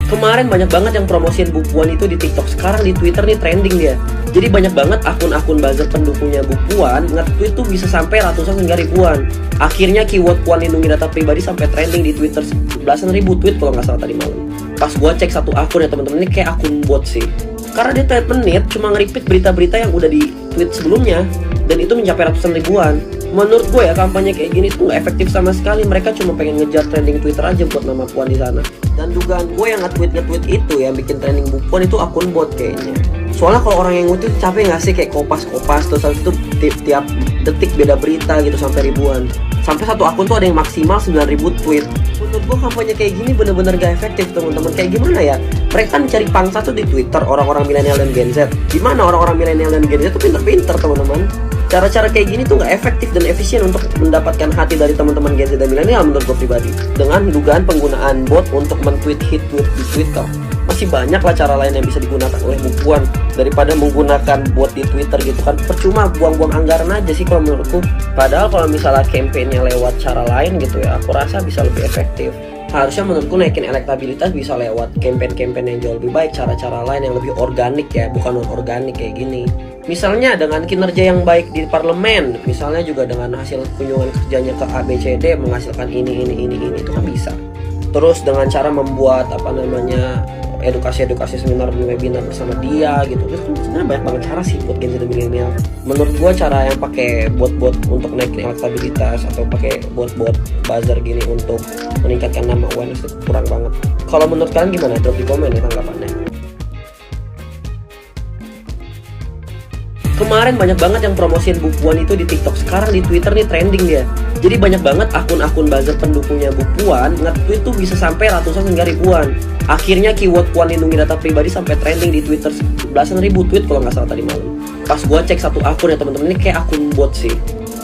Kemarin banyak banget yang promosiin Bu Puan itu di TikTok. Sekarang di Twitter nih trending dia. Jadi banyak banget akun-akun buzzer pendukungnya Bu Puan nge-tweet tuh bisa sampai ratusan hingga ribuan. Akhirnya keyword Puan lindungi data pribadi sampai trending di Twitter belasan ribu tweet kalau nggak salah tadi malam. Pas gua cek satu akun ya teman-teman, ini kayak akun bot sih. Karena dia tiap menit cuma nge-repeat berita-berita yang udah di tweet sebelumnya, dan itu mencapai ratusan ribuan. Menurut gue ya, kampanye kayak gini tuh gak efektif sama sekali. Mereka cuma pengen ngejar trending Twitter aja buat nama Puan di sana. Dan dugaan gue yang nge-tweet itu yang bikin trending Bu Puan itu akun bot kayaknya. Soalnya kalau orang yang nge-tweet capek gak sih kayak kopas-kopas, terus habis itu tiap detik beda berita gitu sampai ribuan. Sampai satu akun tuh ada yang maksimal 9.000 tweet. Menurut gue kampanye kayak gini bener-bener gak efektif teman-teman. Kayak gimana ya? Mereka kan cari pangsa tuh di Twitter, orang-orang milenial dan Gen Z. Gimana orang-orang milenial dan Gen Z tuh pinter-pinter teman-teman. Cara-cara kayak gini tuh gak efektif dan efisien untuk mendapatkan hati dari teman-teman Gen Z dan milenial menurut gue pribadi. Dengan dugaan penggunaan bot untuk men-tweet hit tweet di Twitter. Masih banyak lah cara lain yang bisa digunakan oleh Bu Puan daripada menggunakan bot di Twitter gitu kan. Percuma buang-buang anggaran aja sih kalau menurutku. Padahal kalau misalnya campaign-nya lewat cara lain gitu ya, aku rasa bisa lebih efektif. Harusnya menurutku naikin elektabilitas bisa lewat campaign-campaign yang jauh lebih baik, cara-cara lain yang lebih organik ya, bukan non-organik kayak gini. Misalnya dengan kinerja yang baik di parlemen, misalnya juga dengan hasil kunjungan kerjanya ke ABCD menghasilkan ini itu kan bisa. Terus dengan cara membuat edukasi seminar webinar bersama dia gitu. Terus sebenarnya banyak banget cara sih buat Gen Z dan milenial. Menurut gua cara yang pakai bot-bot untuk naikin elektabilitas atau pakai bot-bot buzzer gini untuk meningkatkan nama awareness itu kurang banget. Kalau menurut kalian gimana? Drop di komen ya tanggapannya. Kemarin banyak banget yang promosiin Bu Puan itu di TikTok. Sekarang di Twitter nih trending dia. Jadi banyak banget akun-akun buzzer pendukungnya Bu Puan nge-tweet tuh bisa sampai ratusan hingga ribuan. Akhirnya keyword Puan lindungi data pribadi sampai trending di Twitter belasan ribu tweet kalau nggak salah tadi malam. Pas gua cek satu akun ya teman-teman, ini kayak akun bot sih.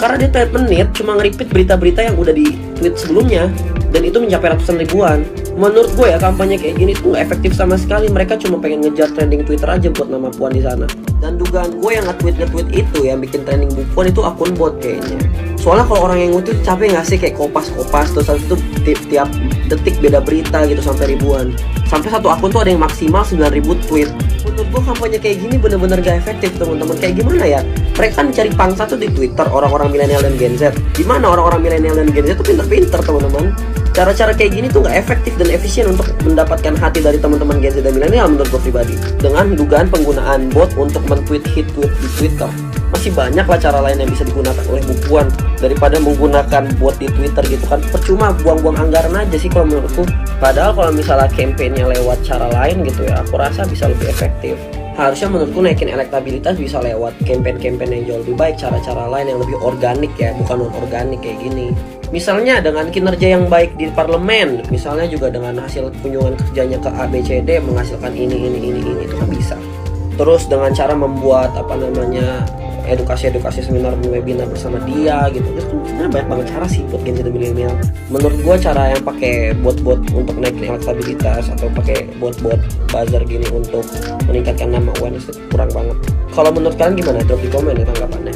Karena dia tiap menit cuma nge-repeat berita-berita yang udah di tweet sebelumnya, dan itu mencapai ratusan ribuan. Menurut gue ya, kampanye kayak gini tuh gak efektif sama sekali. Mereka cuma pengen ngejar trending Twitter aja buat nama Puan di sana. Dan dugaan gue yang nge-tweet itu yang bikin trending Bu Puan itu akun bot kayaknya. Soalnya kalau orang yang nge-tweet capek gak sih kayak kopas-kopas, terus habis itu tiap detik beda berita gitu sampai ribuan. Sampai satu akun tuh ada yang maksimal 9.000 tweet. Menurut gue kampanye kayak gini bener-bener gak efektif teman-teman. Kayak gimana ya? Mereka kan cari pangsa tuh di Twitter, orang-orang milenial dan Gen Z. Gimana orang-orang milenial dan Gen Z tuh pinter-pinter teman-teman. Cara-cara kayak gini tuh gak efektif dan efisien untuk mendapatkan hati dari teman-teman Gen Z dan milenial menurut gue pribadi. Dengan dugaan penggunaan bot untuk men-tweet hit tweet di Twitter. Masih banyak lah cara lain yang bisa digunakan oleh Bu Puan daripada menggunakan bot di Twitter gitu kan. Percuma buang-buang anggaran aja sih kalau menurutku. Padahal kalau misalnya campaign-nya lewat cara lain gitu ya, aku rasa bisa lebih efektif. Harusnya menurutku naikin elektabilitas bisa lewat campaign-campaign yang jauh lebih baik, cara-cara lain yang lebih organik ya, bukan non-organik kayak gini. Misalnya dengan kinerja yang baik di parlemen, misalnya juga dengan hasil kunjungan kerjanya ke ABCD menghasilkan ini itu kan bisa. Terus dengan cara membuat edukasi seminar webinar bersama dia gitu. Terus sebenarnya banyak banget cara sih buat Gen Z dan milenial. Menurut gue cara yang pakai bot-bot untuk naikin elektabilitas atau pakai bot-bot buzzer gini untuk meningkatkan nama awareness itu kurang banget. Kalau menurut kalian gimana? Drop di komen ya tanggapannya.